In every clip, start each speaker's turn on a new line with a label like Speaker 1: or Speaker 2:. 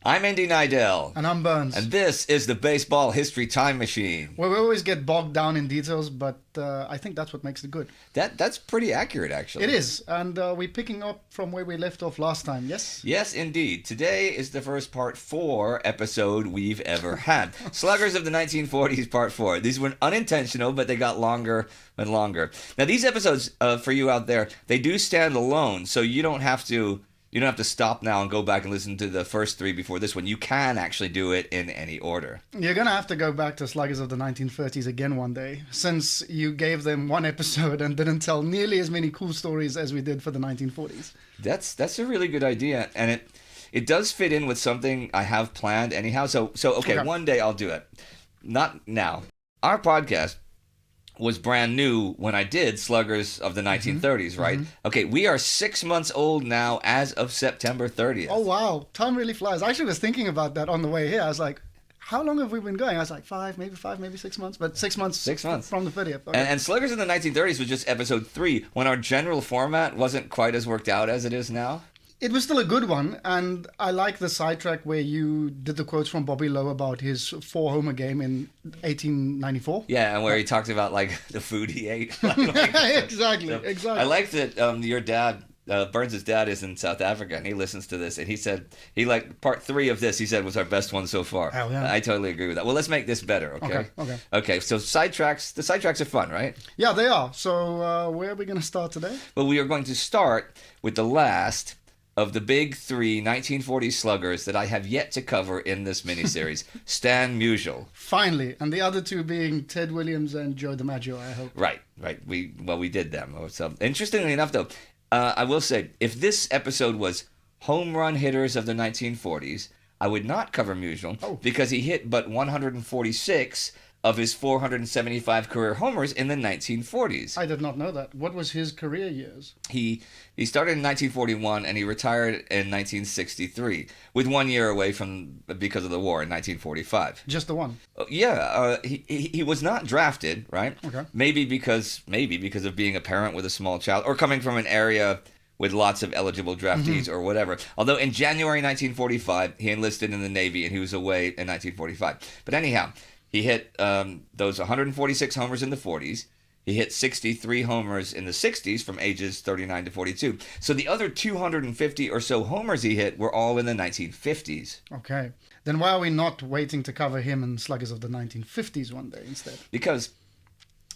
Speaker 1: I'm Indy Nidell.
Speaker 2: And I'm Burns.
Speaker 1: And this is the Baseball History Time Machine.
Speaker 2: Well, we always get bogged down in details, but I think that's what makes it good.
Speaker 1: That's pretty accurate, actually.
Speaker 2: It is. And we're picking up from where we left off last time, yes?
Speaker 1: Yes, indeed. Today is the first Part 4 episode we've ever had. Sluggers of the 1940s, Part 4. These were unintentional, but they got longer and longer. Now, these episodes, for you out there, they do stand alone, so you don't have to stop now and go back and listen to the first 3 before this one. You can actually do it in any order.
Speaker 2: You're going to have to go back to Sluggers of the 1930s again one day, since you gave them one episode and didn't tell nearly as many cool stories as we did for the 1940s.
Speaker 1: That's a really good idea, and it does fit in with something I have planned anyhow. So okay, one day I'll do it. Not now. Our podcast was brand new when I did Sluggers of the 1930s, right?
Speaker 2: Mm-hmm.
Speaker 1: Okay, we are 6 months old now as of September 30th.
Speaker 2: Oh, wow. Time really flies. I actually was thinking about that on the way here. I was like, how long have we been going? I was like, 5, maybe 6 months. But 6 months.
Speaker 1: 6 months.
Speaker 2: From the 30th. Okay.
Speaker 1: And Sluggers in the 1930s was just episode 3, when our general format wasn't quite as worked out as it is now.
Speaker 2: It was still a good one, and I like the sidetrack where you did the quotes from Bobby Lowe about his 4-homer game in 1894.
Speaker 1: Yeah, and where he talked about, like, the food he ate.
Speaker 2: Exactly.
Speaker 1: I like that your dad, Burns' dad, is in South Africa, and he listens to this, and he said, part 3 of this, he said, was our best one so far.
Speaker 2: Oh, yeah.
Speaker 1: I totally agree with that. Well, let's make this better, okay? Okay, so the sidetracks are fun, right?
Speaker 2: Yeah, they are. So where are we going to start today?
Speaker 1: Well, we are going to start with the last of the big 3 1940s sluggers that I have yet to cover in this miniseries, Stan Musial.
Speaker 2: Finally, and the other 2 being Ted Williams and Joe DiMaggio, I hope.
Speaker 1: Right. We did them. So, interestingly enough, though, I will say, if this episode was home run hitters of the 1940s, I would not cover Musial because he hit but 146 of his 475 career homers in the 1940s.
Speaker 2: I did not know that. What was his career years?
Speaker 1: He started in 1941 and he retired in 1963, with 1 year away because of the war in 1945.
Speaker 2: Just the one?
Speaker 1: Yeah, he was not drafted, right?
Speaker 2: Okay.
Speaker 1: Maybe because of being a parent with a small child, or coming from an area with lots of eligible draftees or whatever. Although in January 1945, he enlisted in the Navy and he was away in 1945. But anyhow, he hit those 146 homers in the 40s. He hit 63 homers in the 60s from ages 39 to 42. So the other 250 or so homers he hit were all in the 1950s.
Speaker 2: Okay. Then why are we not waiting to cover him in Sluggers of the 1950s one day instead?
Speaker 1: Because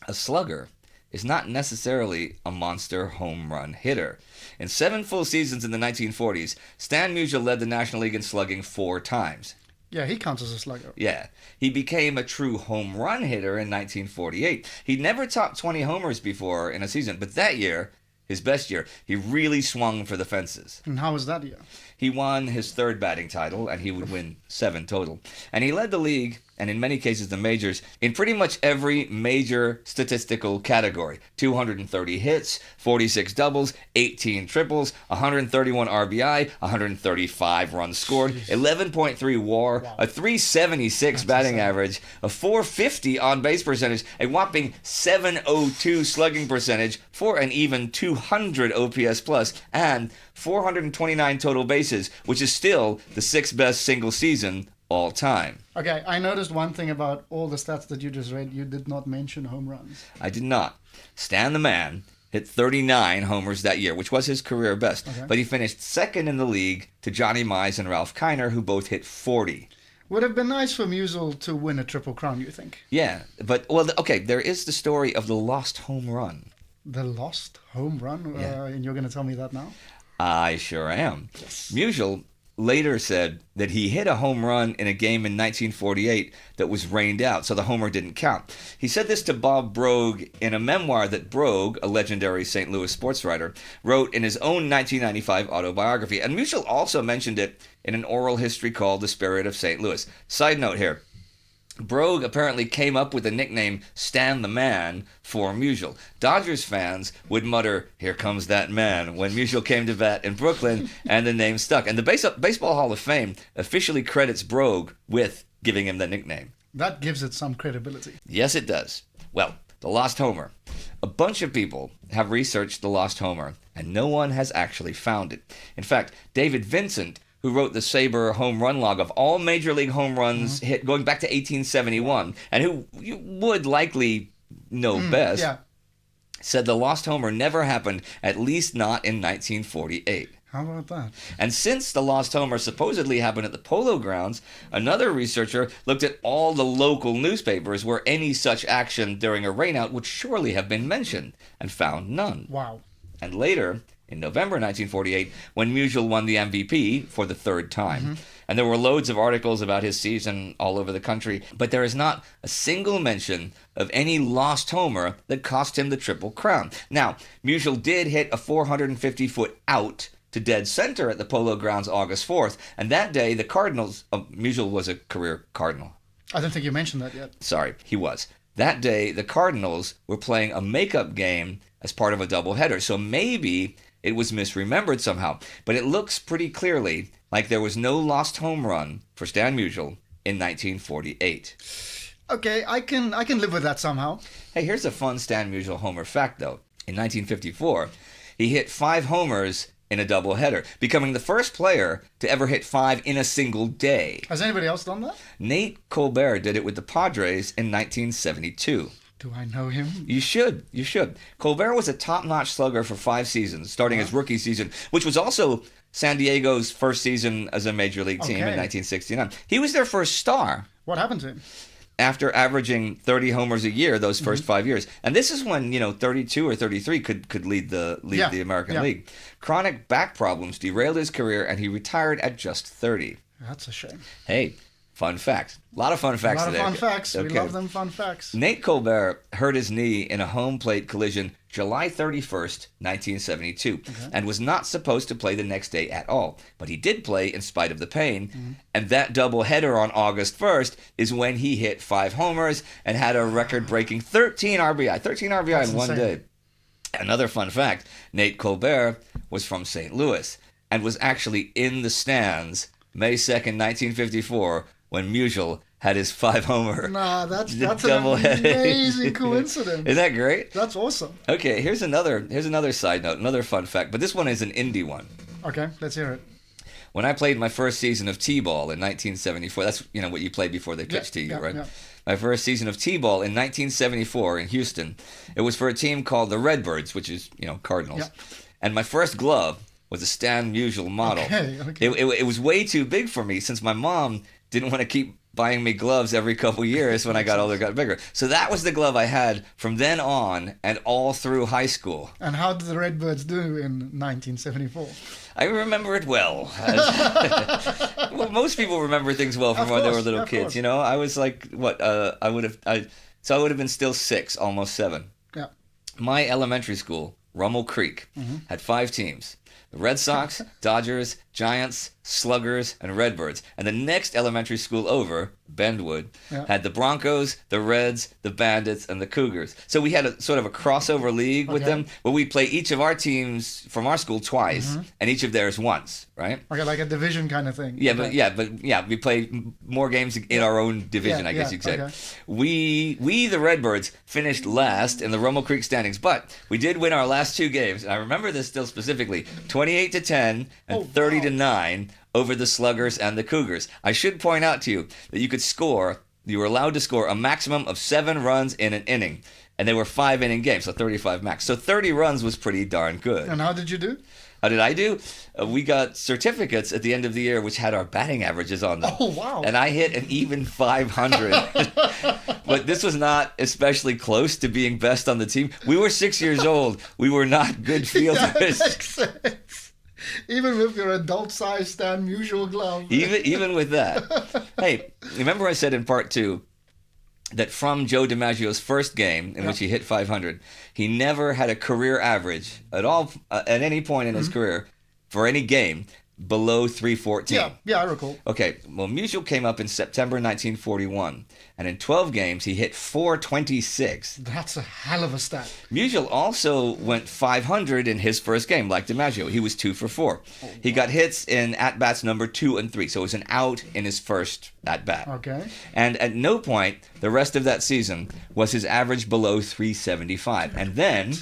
Speaker 1: a slugger is not necessarily a monster home run hitter. In 7 full seasons in the 1940s, Stan Musial led the National League in slugging 4 times.
Speaker 2: Yeah, he counts as a slugger.
Speaker 1: Yeah. He became a true home run hitter in 1948. He'd never topped 20 homers before in a season, but that year, his best year, he really swung for the fences.
Speaker 2: And how was that year?
Speaker 1: He won his 3rd batting title, and he would win 7 total. And he led the league, and in many cases the majors, in pretty much every major statistical category. 230 hits, 46 doubles, 18 triples, 131 RBI, 135 runs scored, 11.3 WAR, a 376 batting average, a 450 on-base percentage, a whopping 702 slugging percentage, for an even 200 OPS plus, and 429 total bases, which is still the 6th best single season all time.
Speaker 2: Okay, I noticed one thing about all the stats that you just read. You did not mention home runs.
Speaker 1: I did not. Stan the Man hit 39 homers that year, which was his career best.
Speaker 2: Okay.
Speaker 1: But he finished 2nd in the league to Johnny Mize and Ralph Kiner, who both hit 40.
Speaker 2: Would have been nice for Musial to win a Triple Crown, you think?
Speaker 1: Yeah, but, okay, there is the story of the lost home run.
Speaker 2: The lost home run?
Speaker 1: Yeah.
Speaker 2: And you're going to tell me that now?
Speaker 1: I sure am.
Speaker 2: Yes.
Speaker 1: Musial later said that he hit a home run in a game in 1948 that was rained out, so the homer didn't count. He said this to Bob Brogue in a memoir that Brogue, a legendary St. Louis sports writer, wrote in his own 1995 autobiography. And Musial also mentioned it in an oral history called The Spirit of St. Louis. Side note here. Brogue apparently came up with the nickname Stan the Man for Musial. Dodgers fans would mutter, "Here comes that man," when Musial came to bat in Brooklyn, and the name stuck. And the Baseball Hall of Fame officially credits Brogue with giving him the nickname.
Speaker 2: That gives it some credibility.
Speaker 1: Yes, it does. Well, the Lost Homer. A bunch of people have researched the Lost Homer, and no one has actually found it. In fact, David Vincent, who wrote the Sabre home run log of all Major League home runs hit going back to 1871, and who you would likely know best,
Speaker 2: Yeah.
Speaker 1: said the lost homer never happened, at least not in 1948.
Speaker 2: How about that?
Speaker 1: And since the lost homer supposedly happened at the Polo Grounds, another researcher looked at all the local newspapers where any such action during a rainout would surely have been mentioned, and found none.
Speaker 2: Wow.
Speaker 1: And later, in November 1948, when Musial won the MVP for the third time, and there were loads of articles about his season all over the country, but there is not a single mention of any lost homer that cost him the Triple Crown. Now, Musial did hit a 450-foot out to dead center at the Polo Grounds August 4th, and that day the Cardinals, Musial was a career Cardinal.
Speaker 2: I don't think you mentioned that yet.
Speaker 1: Sorry, he was. That day the Cardinals were playing a makeup game as part of a doubleheader, so maybe it was misremembered somehow, but it looks pretty clearly like there was no lost home run for Stan Musial in 1948.
Speaker 2: Okay, I can live with that somehow.
Speaker 1: Hey, here's a fun Stan Musial homer fact, though. In 1954, he hit 5 homers in a doubleheader, becoming the first player to ever hit 5 in a single day.
Speaker 2: Has anybody else done that?
Speaker 1: Nate Colbert did it with the Padres in 1972.
Speaker 2: Do I know him?
Speaker 1: You should. Colbert was a top-notch slugger for 5 seasons, starting his rookie season, which was also San Diego's first season as a major league team in 1969. He was their first star.
Speaker 2: What happened to him?
Speaker 1: After averaging 30 homers a year those first 5 years. And this is when, 32 or 33 could lead the American League. Chronic back problems derailed his career, and he retired at just 30.
Speaker 2: That's a shame.
Speaker 1: Hey, fun fact. A lot of fun facts today.
Speaker 2: A lot of fun facts.
Speaker 1: Okay.
Speaker 2: We love them fun facts.
Speaker 1: Nate Colbert hurt his knee in a home plate collision July 31st, 1972, and was not supposed to play the next day at all. But he did play in spite of the pain, and that doubleheader on August 1st is when he hit 5 homers and had a record-breaking 13 RBI. 13 RBI
Speaker 2: That's
Speaker 1: in one
Speaker 2: insane.
Speaker 1: day. Another fun fact, Nate Colbert was from St. Louis and was actually in the stands May 2nd, 1954, when Musial had his 5-homer.
Speaker 2: Nah, that's an
Speaker 1: doubleheader.
Speaker 2: amazing coincidence.
Speaker 1: Isn't that great?
Speaker 2: That's awesome.
Speaker 1: Okay, here's another side note, another fun fact, but this one is an Indy one.
Speaker 2: Okay, let's hear it.
Speaker 1: When I played my first season of T-ball in 1974, that's what you play before they pitch to you, right?
Speaker 2: Yeah.
Speaker 1: My first season of T-ball in 1974 in Houston, it was for a team called the Redbirds, which is, Cardinals.
Speaker 2: Yeah.
Speaker 1: And my first glove was a Stan Musial model.
Speaker 2: Okay.
Speaker 1: It was way too big for me since my mom didn't want to keep buying me gloves every couple years when I got older, got bigger. So that was the glove I had from then on and all through high school.
Speaker 2: And how did the Redbirds do in 1974?
Speaker 1: I remember it well. Well, most people remember things well from when they were little kids.
Speaker 2: Course.
Speaker 1: I was like, what? I would have been still 6, almost 7.
Speaker 2: Yeah.
Speaker 1: My elementary school, Rummel Creek, had 5 teams. The Red Sox, Dodgers, Giants, Sluggers, and Redbirds. And the next elementary school over, Bendwood, had the Broncos, the Reds, the Bandits, and the Cougars. So we had a sort of a crossover league with them, where we play each of our teams from our school twice, and each of theirs once, right?
Speaker 2: Okay, like a division kind of thing.
Speaker 1: But we play more games in our own division, I guess you could say.
Speaker 2: Okay.
Speaker 1: We the Redbirds finished last in the Rummel Creek standings, but we did win our last 2 games. And I remember this still specifically: 28-10 and 30-9 over the Sluggers and the Cougars. I should point out to you that you were allowed to score a maximum of 7 runs in an inning, and they were 5-inning games, so 35 max. So 30 runs was pretty darn good.
Speaker 2: And how did you do?
Speaker 1: How did I do? We got certificates at the end of the year which had our batting averages on them.
Speaker 2: Oh, wow.
Speaker 1: And I hit an even 500. But this was not especially close to being best on the team. We were 6 years old. We were not good fielders.
Speaker 2: That makes sense. Even with your adult-sized Stan Musial glove.
Speaker 1: Even with that. Hey, remember I said in part 2 that from Joe DiMaggio's first game in which he hit 500, he never had a career average at all at any point in his career for any game below 314.
Speaker 2: Yeah, I recall.
Speaker 1: Okay, well, Musial came up in September 1941, and in 12 games he hit 426.
Speaker 2: That's a hell of a stat.
Speaker 1: Musial also went 500 in his first game, like DiMaggio. He was 2 for 4. He got hits in at-bats number 2 and 3, so it was an out in his first at-bat.
Speaker 2: Okay.
Speaker 1: And at no point the rest of that season was his average below 375. And then,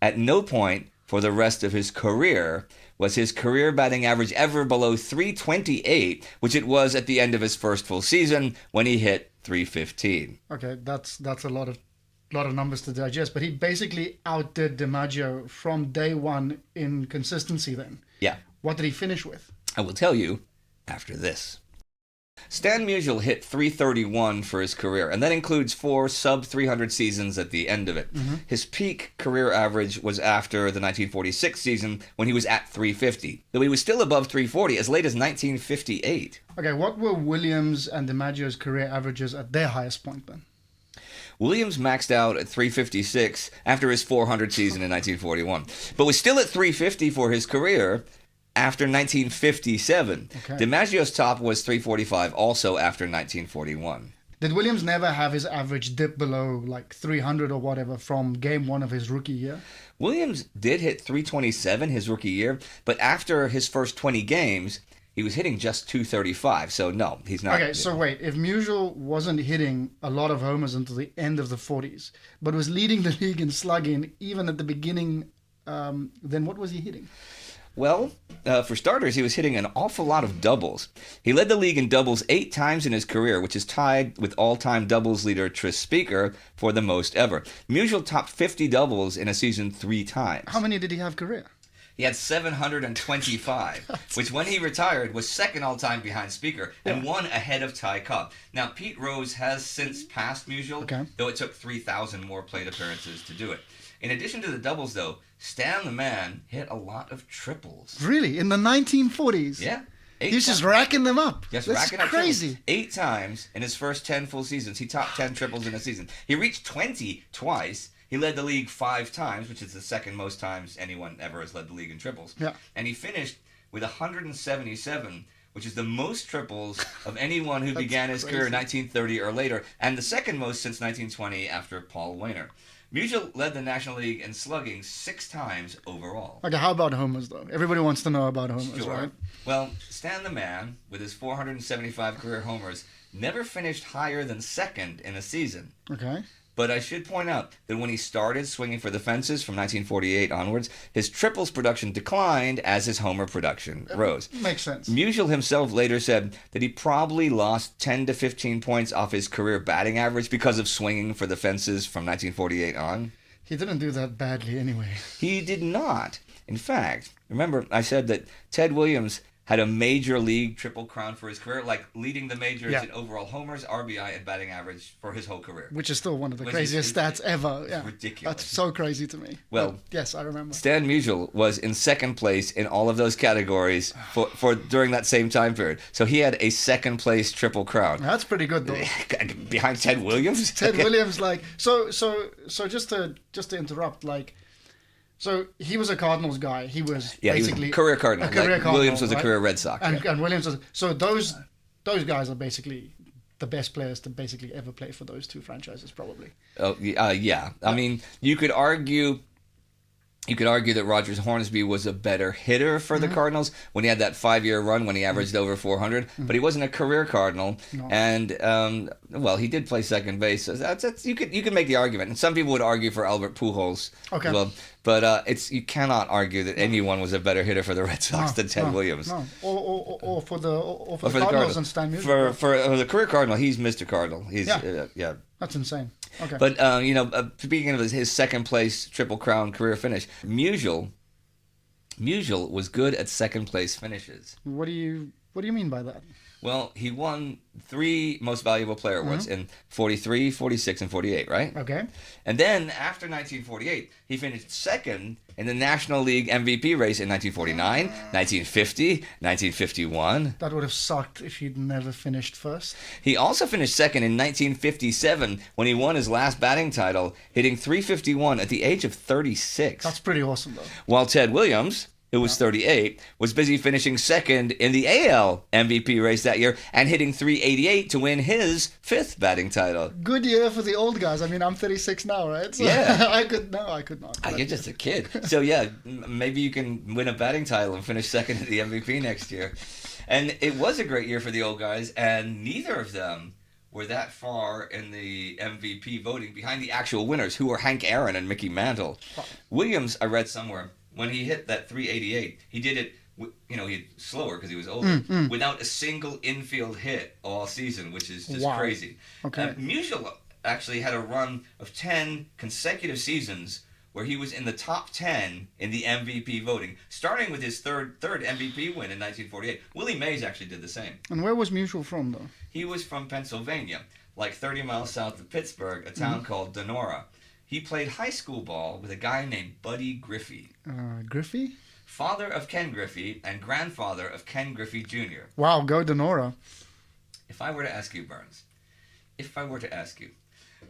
Speaker 1: at no point for the rest of his career was his career batting average ever below 328, which it was at the end of his first full season when he hit 315.
Speaker 2: Okay, that's a lot of numbers to digest. But he basically outdid DiMaggio from day one in consistency. Then,
Speaker 1: Yeah,
Speaker 2: what did he finish with?
Speaker 1: I will tell you after this. Stan Musial hit 331 for his career, and that includes 4 sub-300 seasons at the end of it. His peak career average was after the 1946 season when he was at 350, though he was still above 340 as late as 1958.
Speaker 2: Okay, what were Williams and DiMaggio's career averages at their highest point then?
Speaker 1: Williams maxed out at 356 after his 400 season in 1941, but was still at 350 for his career after 1957.
Speaker 2: Okay.
Speaker 1: DiMaggio's top was 345 also after 1941.
Speaker 2: Did Williams never have his average dip below like 300 or whatever from game one of his rookie year?
Speaker 1: Williams did hit 327 his rookie year, but after his first 20 games, he was hitting just 235. So no, he's not.
Speaker 2: Okay, so wait, if Musial wasn't hitting a lot of homers until the end of the 40s, but was leading the league in slugging even at the beginning, then what was he hitting?
Speaker 1: Well, for starters, he was hitting an awful lot of doubles. He led the league in doubles 8 times in his career, which is tied with all-time doubles leader Tris Speaker for the most ever. Musial topped 50 doubles in a season 3 times.
Speaker 2: How many did he have career?
Speaker 1: He had 725, which when he retired was second all-time behind Speaker and one ahead of Ty Cobb. Now, Pete Rose has since passed Musial, though it took 3,000 more plate appearances to do it. In addition to the doubles, though, Stan the Man hit a lot of triples.
Speaker 2: Really? In the 1940s?
Speaker 1: Yeah.
Speaker 2: He's just racking them up.
Speaker 1: Just
Speaker 2: That's
Speaker 1: racking up
Speaker 2: crazy.
Speaker 1: triples. 8 times in his first 10 full seasons. He topped 10 triples in a season. He reached 20 twice. He led the league 5 times, which is the second most times anyone ever has led the league in triples.
Speaker 2: Yeah.
Speaker 1: And he finished with 177, which is the most triples of anyone who began his career in 1930 or later, and the second most since 1920 after Paul Wainer. Musial led the National League in slugging 6 times overall.
Speaker 2: Okay, how about homers, though? Everybody wants to know about homers,
Speaker 1: Sure.
Speaker 2: right?
Speaker 1: Well, Stan the Man, with his 475 career homers, never finished higher than second in a season.
Speaker 2: Okay.
Speaker 1: But I should point out that when he started swinging for the fences from 1948 onwards, his triples production declined as his homer production rose.
Speaker 2: Makes sense.
Speaker 1: Musial himself later said that he probably lost 10 to 15 points off his career batting average because of swinging for the fences from 1948 on.
Speaker 2: He didn't do that badly anyway.
Speaker 1: He did not. In fact, remember I said that Ted Williams had a major league triple crown for his career, like leading the majors in overall homers, RBI, and batting average for his whole career.
Speaker 2: Which is still one of the craziest stats ever. Yeah.
Speaker 1: Ridiculous.
Speaker 2: That's so crazy to me.
Speaker 1: Well,
Speaker 2: but yes, I remember.
Speaker 1: Stan Musial was in second place in all of those categories for during that same time period. So he had a second place triple crown.
Speaker 2: That's pretty good, though.
Speaker 1: Behind Ted Williams?
Speaker 2: Ted Williams, like, so just to interrupt, like, so he was a Cardinals guy. He was basically
Speaker 1: he was a career Cardinal. Williams was a career Red Sox.
Speaker 2: And Williams was, so those guys are basically the best players to basically ever play for those 2 franchises, probably.
Speaker 1: Oh, yeah. I mean, you could argue that Rogers Hornsby was a better hitter for the Cardinals when he had that 5-year run when he averaged over 400, but he wasn't a career Cardinal. No. And well, he did play second base. So that's you could make the argument, and some people would argue for Albert Pujols.
Speaker 2: Okay.
Speaker 1: As well, but you cannot argue that anyone was a better hitter for the Red Sox than Ted Williams.
Speaker 2: No. Or for the Cardinals and Stan Musial.
Speaker 1: For the career Cardinal, he's Mr. Cardinal. He's yeah.
Speaker 2: That's insane. Okay.
Speaker 1: But speaking of his second place Triple Crown career finish, Musial was good at second place finishes.
Speaker 2: What do you mean by that?
Speaker 1: Well, he won 3 Most Valuable Player awards in 43, 46, and 48, right?
Speaker 2: Okay.
Speaker 1: And then after 1948, he finished second in the National League MVP race in 1949, 1950, 1951.
Speaker 2: That would have sucked if he'd never finished first.
Speaker 1: He also finished second in 1957 when he won his last batting title, hitting .351 at the age of 36.
Speaker 2: That's pretty awesome, though.
Speaker 1: While Ted Williams, who was 38, was busy finishing second in the AL MVP race that year and hitting .388 to win his 5th batting title.
Speaker 2: Good year for the old guys. I mean, I'm 36 now, right? So
Speaker 1: yeah.
Speaker 2: I could not.
Speaker 1: You're just a kid. So, yeah, maybe you can win a batting title and finish second in the MVP next year. And it was a great year for the old guys, and neither of them were that far in the MVP voting behind the actual winners, who were Hank Aaron and Mickey Mantle. Williams, I read somewhere, when he hit that 388, he did it, he slower because he was older, without a single infield hit all season, which is just crazy.
Speaker 2: Okay.
Speaker 1: Musial actually had a run of 10 consecutive seasons where he was in the top 10 in the MVP voting, starting with his third MVP win in 1948. Willie Mays actually did the same.
Speaker 2: And where was Musial from, though?
Speaker 1: He was from Pennsylvania, like 30 miles south of Pittsburgh, a town called Donora. He played high school ball with a guy named Buddy Griffey.
Speaker 2: Griffey?
Speaker 1: Father of Ken Griffey and grandfather of Ken Griffey Jr.
Speaker 2: Wow, go Donora.
Speaker 1: If I were to ask you, Burns,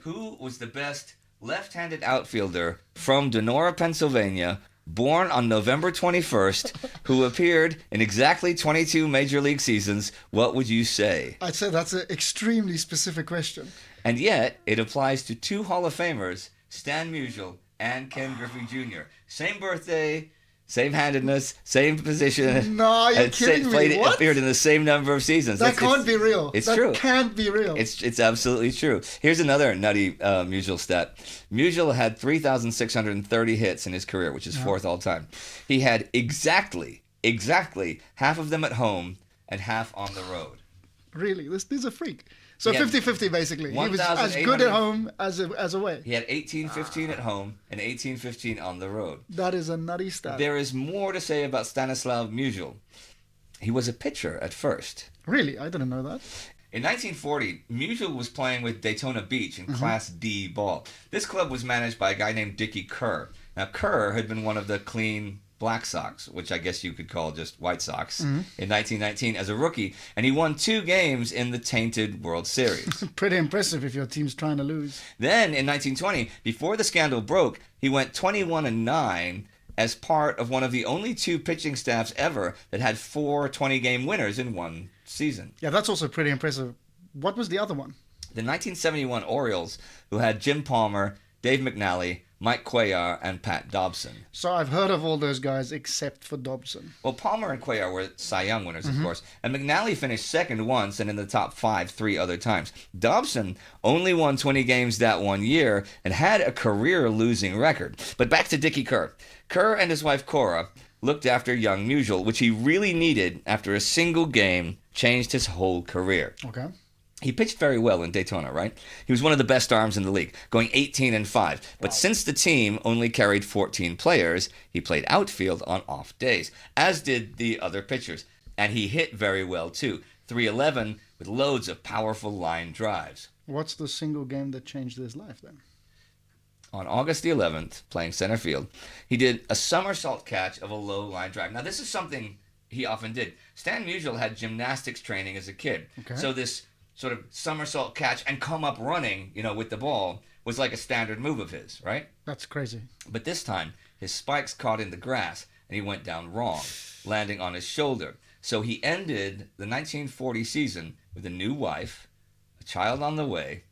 Speaker 1: who was the best left-handed outfielder from Donora, Pennsylvania, born on November 21st, who appeared in exactly 22 Major League seasons, what would you say?
Speaker 2: I'd say that's an extremely specific question.
Speaker 1: And yet, it applies to two Hall of Famers, Stan Musial and Ken Griffey Jr. Same birthday, same handedness, same position.
Speaker 2: No, you're kidding me. What?
Speaker 1: Appeared in the same number of seasons.
Speaker 2: That can't be real.
Speaker 1: It's true.
Speaker 2: That can't be real.
Speaker 1: It's absolutely true. Here's another nutty Musial stat. Musial had 3,630 hits in his career, which is fourth all time. He had exactly half of them at home and half on the road.
Speaker 2: Really? This is a freak. So 50-50 basically. He was as
Speaker 1: 1,800
Speaker 2: good at home as away.
Speaker 1: He had 18-15 at home and 18-15 on the road.
Speaker 2: That is a nutty stat.
Speaker 1: There is more to say about Stanislav Musial. He was a pitcher at first.
Speaker 2: Really? I didn't know that.
Speaker 1: In 1940, Musial was playing with Daytona Beach in Class D ball. This club was managed by a guy named Dickie Kerr. Now, Kerr had been one of the clean Black Sox, which I guess you could call just White Sox, in 1919 as a rookie, and he won 2 games in the tainted World Series.
Speaker 2: Pretty impressive if your team's trying to lose.
Speaker 1: Then, in 1920, before the scandal broke, he went 21-9 as part of one of the only 2 pitching staffs ever that had 4 20-game winners in one season.
Speaker 2: Yeah, that's also pretty impressive. What was the other one?
Speaker 1: The 1971 Orioles, who had Jim Palmer, Dave McNally, Mike Cuellar, and Pat Dobson.
Speaker 2: So I've heard of all those guys except for Dobson.
Speaker 1: Well, Palmer and Cuellar were Cy Young winners, of course, and McNally finished second once and in the top 5 3 other times. Dobson only won 20 games that one year and had a career losing record. But back to Dickie Kerr. Kerr and his wife Cora looked after young Musial, which he really needed after a single game changed his whole career.
Speaker 2: Okay.
Speaker 1: He pitched very well in Daytona, right? He was one of the best arms in the league, going 18-5. But since the team only carried 14 players, he played outfield on off days, as did the other pitchers. And he hit very well, too. 311 with loads of powerful line drives.
Speaker 2: What's the single game that changed his life, then?
Speaker 1: On August the 11th, playing center field, he did a somersault catch of a low line drive. Now, this is something he often did. Stan Musial had gymnastics training as a kid.
Speaker 2: Okay.
Speaker 1: So this sort of somersault catch and come up running, with the ball was like a standard move of his, right?
Speaker 2: That's crazy.
Speaker 1: But this time, his spikes caught in the grass and he went down wrong, landing on his shoulder. So he ended the 1940 season with a new wife, a child on the way,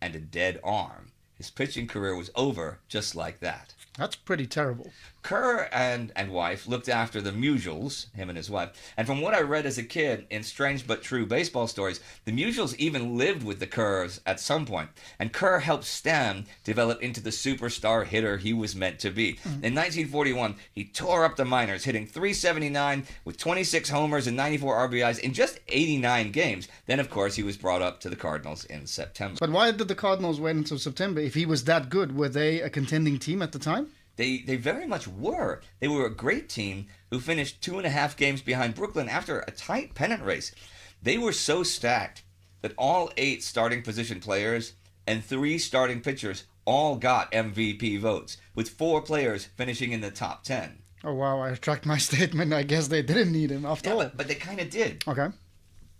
Speaker 1: and a dead arm. His pitching career was over just like that.
Speaker 2: That's pretty terrible.
Speaker 1: Kerr and wife looked after the Musials, him and his wife. And from what I read as a kid in Strange But True baseball stories, the Musials even lived with the Kerrs at some point. And Kerr helped Stan develop into the superstar hitter he was meant to be. In 1941, he tore up the minors, hitting .379 with 26 homers and 94 RBIs in just 89 games. Then, of course, he was brought up to the Cardinals in September.
Speaker 2: But why did the Cardinals wait until September? If he was that good, were they a contending team at the time?
Speaker 1: They very much were. They were a great team who finished 2.5 games behind Brooklyn after a tight pennant race. They were so stacked that all 8 starting position players and 3 starting pitchers all got MVP votes, with 4 players finishing in the top 10.
Speaker 2: Oh, wow. I retract my statement. I guess they didn't need him after all.
Speaker 1: But they kind of did.
Speaker 2: Okay.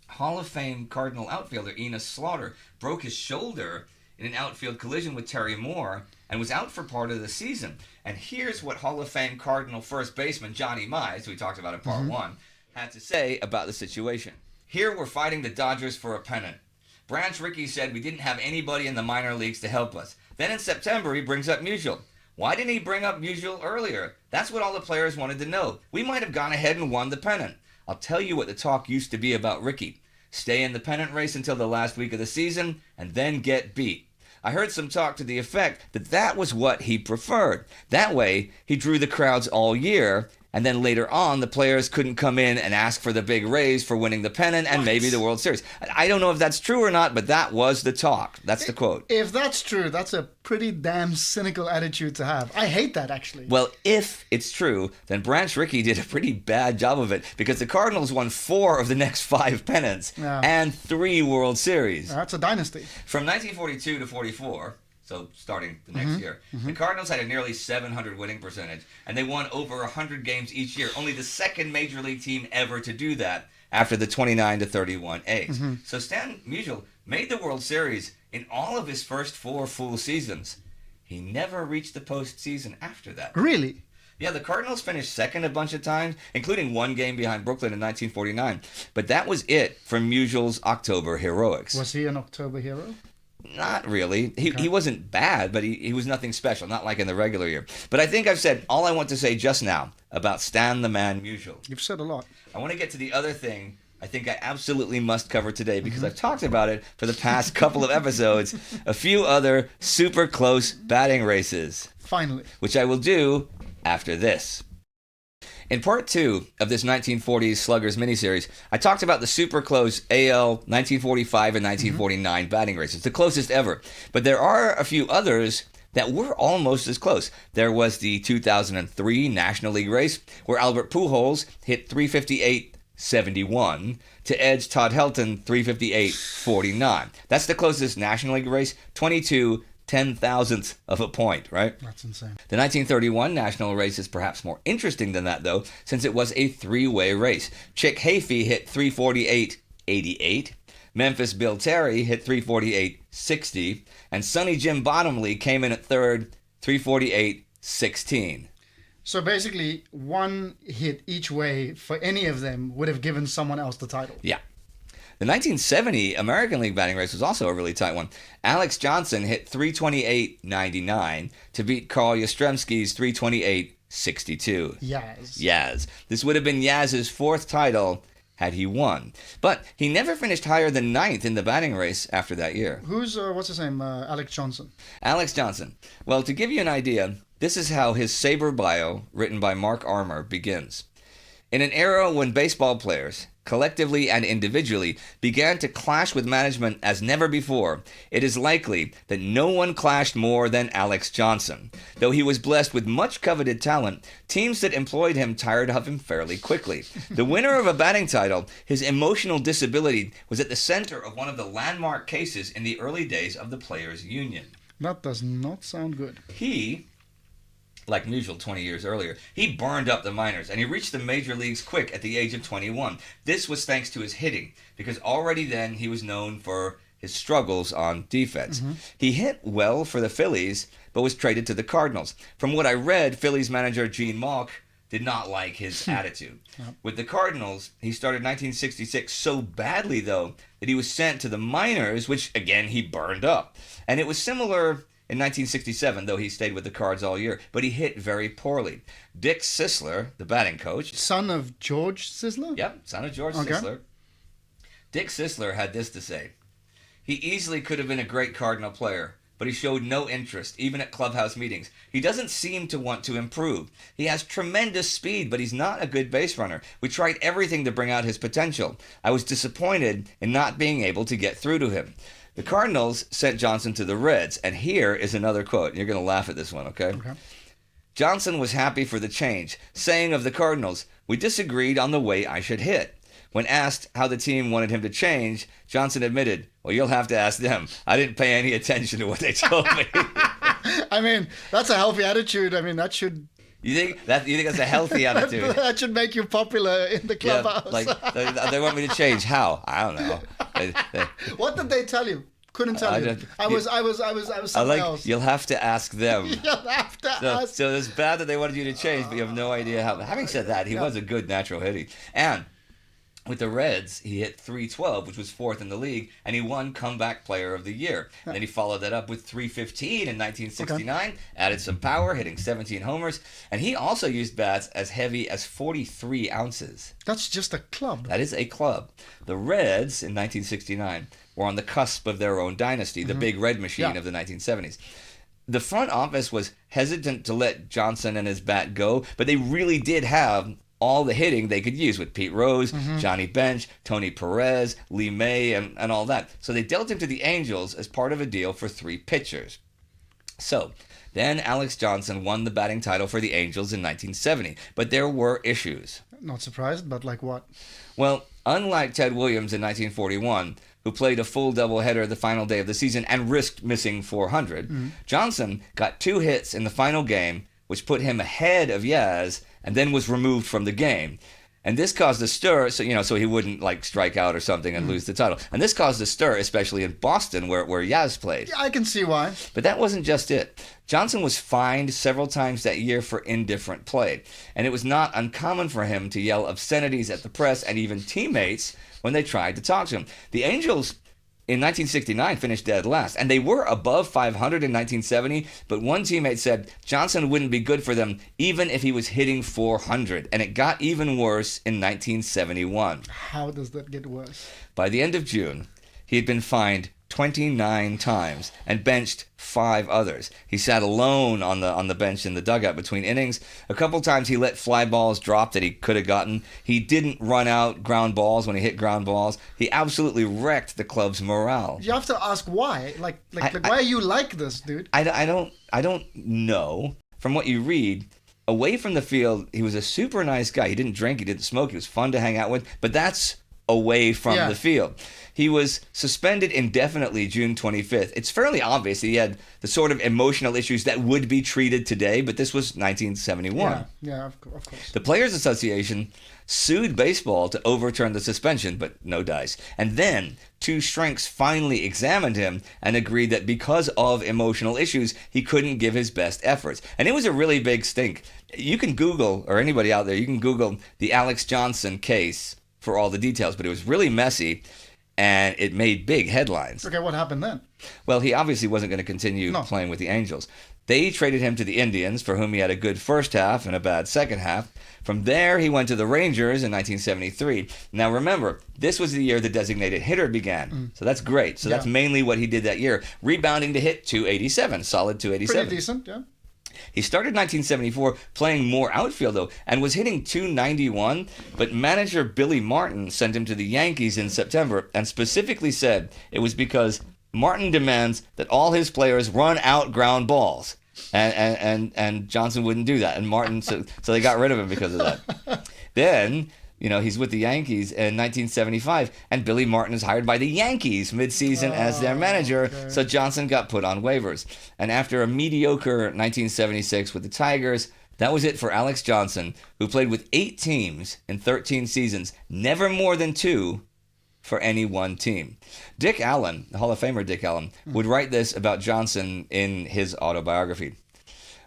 Speaker 1: Hall of Fame Cardinal outfielder Enos Slaughter broke his shoulder in an outfield collision with Terry Moore and was out for part of the season. And here's what Hall of Fame Cardinal first baseman Johnny Mize, who we talked about in part 1, had to say about the situation. Here we're fighting the Dodgers for a pennant. Branch Rickey said we didn't have anybody in the minor leagues to help us. Then in September he brings up Musial. Why didn't he bring up Musial earlier? That's what all the players wanted to know. We might have gone ahead and won the pennant. I'll tell you what the talk used to be about Rickey. Stay in the pennant race until the last week of the season and then get beat. I heard some talk to the effect that that was what he preferred. That way, he drew the crowds all year, and then later on, the players couldn't come in and ask for the big raise for winning the pennant and maybe the World Series. I don't know if that's true or not, but that was the talk. That's the quote.
Speaker 2: If that's true, that's a pretty damn cynical attitude to have. I hate that, actually.
Speaker 1: Well, if it's true, then Branch Rickey did a pretty bad job of it because the Cardinals won 4 of the next 5 pennants and 3 World Series.
Speaker 2: That's a dynasty.
Speaker 1: From 1942 to 44, so starting the next year, the Cardinals had a nearly 700 winning percentage, and they won over 100 games each year. Only the second major league team ever to do that after the 29 to 31 A's. So Stan Musial made the World Series in all of his first 4 full seasons. He never reached the postseason after that.
Speaker 2: Really?
Speaker 1: Yeah, the Cardinals finished second a bunch of times, including 1 game behind Brooklyn in 1949. But that was it for Musial's October heroics.
Speaker 2: Was he an October hero?
Speaker 1: Not really. He wasn't bad, but he was nothing special, not like in the regular year. But I think I've said all I want to say just now about Stan the Man Musial.
Speaker 2: You've said a lot.
Speaker 1: I want to get to the other thing I think I absolutely must cover today because I've talked about it for the past couple of episodes. A few other super close batting races.
Speaker 2: Finally.
Speaker 1: Which I will do after this. In part 2 of this 1940s Sluggers miniseries, I talked about the super close AL 1945 and 1949 batting races, the closest ever. But there are a few others that were almost as close. There was the 2003 National League race where Albert Pujols hit 358.71 to edge Todd Helton 358.49. That's the closest National League race, 22 10,000th of a point, right?
Speaker 2: That's insane.
Speaker 1: The 1931 national race is perhaps more interesting than that, though, since it was a 3-way race. Chick Hafey hit 348.88, Memphis Bill Terry hit 348.60, and Sonny Jim Bottomley came in at third, 348.16.
Speaker 2: So basically, 1 hit each way for any of them would have given someone else the title.
Speaker 1: Yeah. The 1970 American League batting race was also a really tight one. Alex Johnson hit 328.99 to beat Carl Yastrzemski's 328.62. Yaz. This would have been Yaz's 4th title had he won. But he never finished higher than 9th in the batting race after that year.
Speaker 2: What's his name? Alex Johnson.
Speaker 1: Alex Johnson. Well, to give you an idea, this is how his Sabre bio, written by Mark Armour, begins. In an era when baseball players, collectively and individually, began to clash with management as never before, it is likely that no one clashed more than Alex Johnson. Though he was blessed with much coveted talent, teams that employed him tired of him fairly quickly. The winner of a batting title, his emotional disability was at the center of one of the landmark cases in the early days of the Players' Union.
Speaker 2: That does not sound good.
Speaker 1: He, like Musial 20 years earlier, he burned up the minors, and he reached the major leagues quick at the age of 21. This was thanks to his hitting, because already then he was known for his struggles on defense. He hit well for the Phillies, but was traded to the Cardinals. From what I read, Phillies manager Gene Mauch did not like his attitude. With the Cardinals, he started 1966 so badly, though, that he was sent to the minors, which, again, he burned up. And it was similar in 1967, though he stayed with the Cards all year, but he hit very poorly. Dick Sisler, the batting coach...
Speaker 2: Son of George Sisler?
Speaker 1: Yep, son of George Sisler. Dick Sisler had this to say. He easily could have been a great Cardinal player, but he showed no interest, even at clubhouse meetings. He doesn't seem to want to improve. He has tremendous speed, but he's not a good base runner. We tried everything to bring out his potential. I was disappointed in not being able to get through to him. The Cardinals sent Johnson to the Reds, and here is another quote. You're going to laugh at this one, okay? Johnson was happy for the change, saying of the Cardinals, "We disagreed on the way I should hit." When asked how the team wanted him to change, Johnson admitted, "Well, you'll have to ask them. I didn't pay any attention to what they told me."
Speaker 2: I mean, that's a healthy attitude. I mean, that should...
Speaker 1: You think that's a healthy attitude?
Speaker 2: That should make you popular in the clubhouse.
Speaker 1: Yeah, like they want me to change. How? I don't know.
Speaker 2: What did they tell you? Couldn't tell you. I was something else.
Speaker 1: You'll have to ask them.
Speaker 2: You'll have to ask.
Speaker 1: So it's bad that they wanted you to change, but you have no idea how. Having said that, he was a good natural hitter. And With the Reds, he hit .312, which was fourth in the league, and he won Comeback Player of the Year. And then he followed that up with .315 in 1969, added some power, hitting 17 homers, and he also used bats as heavy as 43 ounces.
Speaker 2: That's just a club.
Speaker 1: That is a club. The Reds, in 1969, were on the cusp of their own dynasty, the big red machine of the 1970s. The front office was hesitant to let Johnson and his bat go, but they really did have all the hitting they could use with Pete Rose, Johnny Bench, Tony Perez, Lee May, and all that. So they dealt him to the Angels as part of a deal for 3 pitchers. So then Alex Johnson won the batting title for the Angels in 1970, but there were issues.
Speaker 2: Not surprised, but like what?
Speaker 1: Well, unlike Ted Williams in 1941, who played a full doubleheader the final day of the season and risked missing 400, Johnson got 2 hits in the final game, which put him ahead of Yaz, and then was removed from the game. And this caused a stir, so he wouldn't like strike out or something and lose the title. And this caused a stir, especially in Boston, where Yaz played.
Speaker 2: Yeah, I can see why.
Speaker 1: But that wasn't just it. Johnson was fined several times that year for indifferent play. And it was not uncommon for him to yell obscenities at the press and even teammates when they tried to talk to him. The Angels in 1969 finished dead last, and they were above 500 in 1970, but one teammate said Johnson wouldn't be good for them even if he was hitting 400, and it got even worse in 1971.
Speaker 2: How does that get worse?
Speaker 1: By the end of June, he had been fined 29 times and benched 5 others. He sat alone on the bench in the dugout between innings. A couple times he let fly balls drop that he could have gotten. He didn't run out ground balls when he hit ground balls. He absolutely wrecked the club's morale.
Speaker 2: You have to ask why. Like why are you like this, dude?
Speaker 1: I don't know. From what you read, away from the field, he was a super nice guy. He didn't drink, he didn't smoke, he was fun to hang out with, but that's away from the field. He was suspended indefinitely June 25th. It's fairly obvious that he had the sort of emotional issues that would be treated today, but this was 1971.
Speaker 2: Yeah, of course.
Speaker 1: The Players Association sued baseball to overturn the suspension, but no dice. And then 2 shrinks finally examined him and agreed that because of emotional issues, he couldn't give his best efforts. And it was a really big stink. You can Google, or anybody out there, you can Google the Alex Johnson case for all the details, but it was really messy, and it made big headlines.
Speaker 2: Okay, what happened then?
Speaker 1: Well, he obviously wasn't going to continue playing with the Angels. They traded him to the Indians, for whom he had a good first half and a bad second half. From there, he went to the Rangers in 1973. Now, remember, this was the year the designated hitter began. So that's great. So that's mainly what he did that year, rebounding to hit .287, solid .287.
Speaker 2: Pretty decent, yeah.
Speaker 1: He started 1974 playing more outfield, though, and was hitting .291, but manager Billy Martin sent him to the Yankees in September and specifically said it was because Martin demands that all his players run out ground balls. And Johnson wouldn't do that, and Martin, so they got rid of him because of that. Then, he's with the Yankees in 1975, and Billy Martin is hired by the Yankees midseason as their manager, so Johnson got put on waivers. And after a mediocre 1976 with the Tigers, that was it for Alex Johnson, who played with 8 teams in 13 seasons, never more than 2 for any one team. Dick Allen, the Hall of Famer Dick Allen, would write this about Johnson in his autobiography.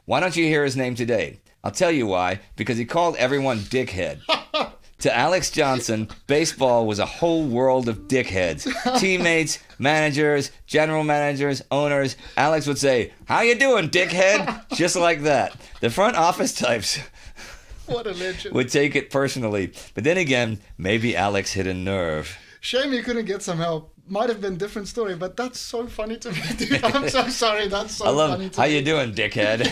Speaker 1: Why don't you hear his name today? I'll tell you why, because he called everyone dickhead. To Alex Johnson, baseball was a whole world of dickheads. Teammates, managers, general managers, owners. Alex would say, "How you doing, dickhead?" Just like that. The front office types
Speaker 2: What a legend.
Speaker 1: would take it personally. But then again, maybe Alex hit a nerve.
Speaker 2: Shame you couldn't get some help. Might have been a different story, but that's so funny to me, dude. I'm so sorry. That's so funny to me.
Speaker 1: How you doing, dickhead?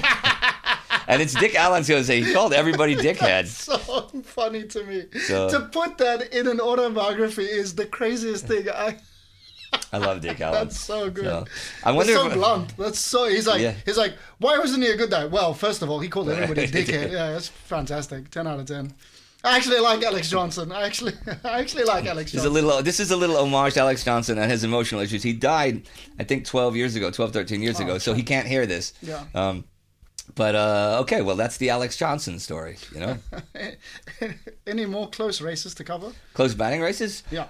Speaker 1: And it's Dick Allen's going to say, he called everybody dickhead.
Speaker 2: So funny to me.
Speaker 1: So,
Speaker 2: to put that in an autobiography is the craziest thing.
Speaker 1: I love Dick Allen.
Speaker 2: That's so good.
Speaker 1: So, I wonder
Speaker 2: That's so blunt. That's so. He's like, why wasn't he a good guy? Well, first of all, he called everybody a dickhead. Yeah, that's fantastic. 10 out of 10. I actually like Alex Johnson. I actually like Alex Johnson.
Speaker 1: This is a little homage to Alex Johnson and his emotional issues. He died, I think, 13 years ago, so he can't hear this.
Speaker 2: Yeah.
Speaker 1: But okay, well, that's the Alex Johnson story, Any
Speaker 2: more close races to cover?
Speaker 1: Close batting races?
Speaker 2: Yeah.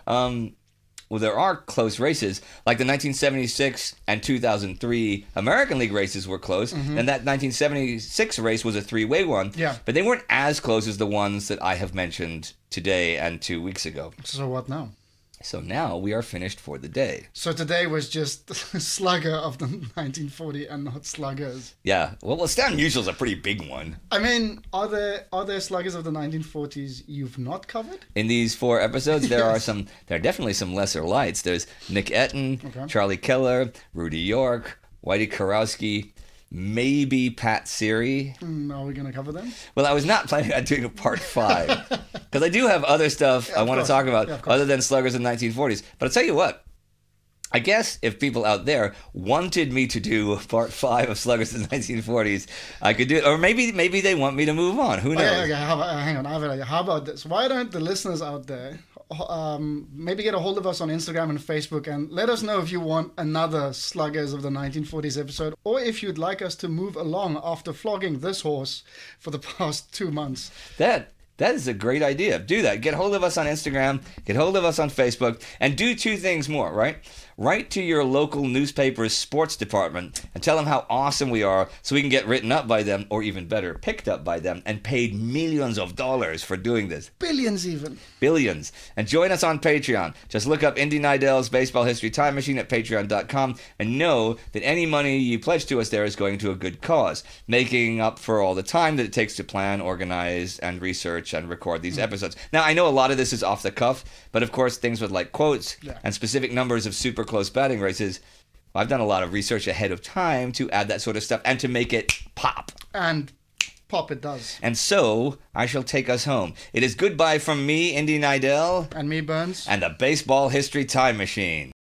Speaker 1: well, there are close races, like the 1976 and 2003 American League races were close, and that 1976 race was a three-way one.
Speaker 2: Yeah.
Speaker 1: But they weren't as close as the ones that I have mentioned today and 2 weeks ago.
Speaker 2: So what now?
Speaker 1: So now we are finished for the day.
Speaker 2: So today was just Slugger of the 1940 and not Sluggers.
Speaker 1: Yeah. Well, Stan Musial's a pretty big one.
Speaker 2: I mean, are there Sluggers of the 1940s you've not covered?
Speaker 1: In these 4 episodes, there are definitely some lesser lights. There's Nick Etten,
Speaker 2: Okay.
Speaker 1: Charlie Keller, Rudy York, Whitey Kurowski, maybe Pat Seary.
Speaker 2: Are we going to cover them?
Speaker 1: Well, I was not planning on doing a part 5 because I do have other stuff I want to talk about other than Sluggers in the 1940s. But I'll tell you what. I guess if people out there wanted me to do part 5 of Sluggers in the 1940s, I could do it. Or maybe they want me to move on. Who knows?
Speaker 2: Okay, hang on. I have an idea. How about this? Why don't the listeners out there maybe get a hold of us on Instagram and Facebook and let us know if you want another Sluggers of the 1940s episode, or if you'd like us to move along after flogging this horse for the past 2 months.
Speaker 1: That is a great idea. Do that. Get hold of us on Instagram, get hold of us on Facebook, and do 2 things more, right? Write to your local newspaper's sports department and tell them how awesome we are so we can get written up by them, or even better, picked up by them and paid millions of dollars for doing this.
Speaker 2: Billions even.
Speaker 1: Billions. And join us on Patreon. Just look up Indy Nidell's Baseball History Time Machine at patreon.com and know that any money you pledge to us there is going to a good cause, making up for all the time that it takes to plan, organize, and research and record these episodes. Now, I know a lot of this is off the cuff, but of course things with like quotes and specific numbers of super close batting races, I've done a lot of research ahead of time to add that sort of stuff and to make it pop.
Speaker 2: And pop it does.
Speaker 1: And so, I shall take us home. It is goodbye from me, Indy Nidell.
Speaker 2: And me, Burns.
Speaker 1: And the Baseball History Time Machine.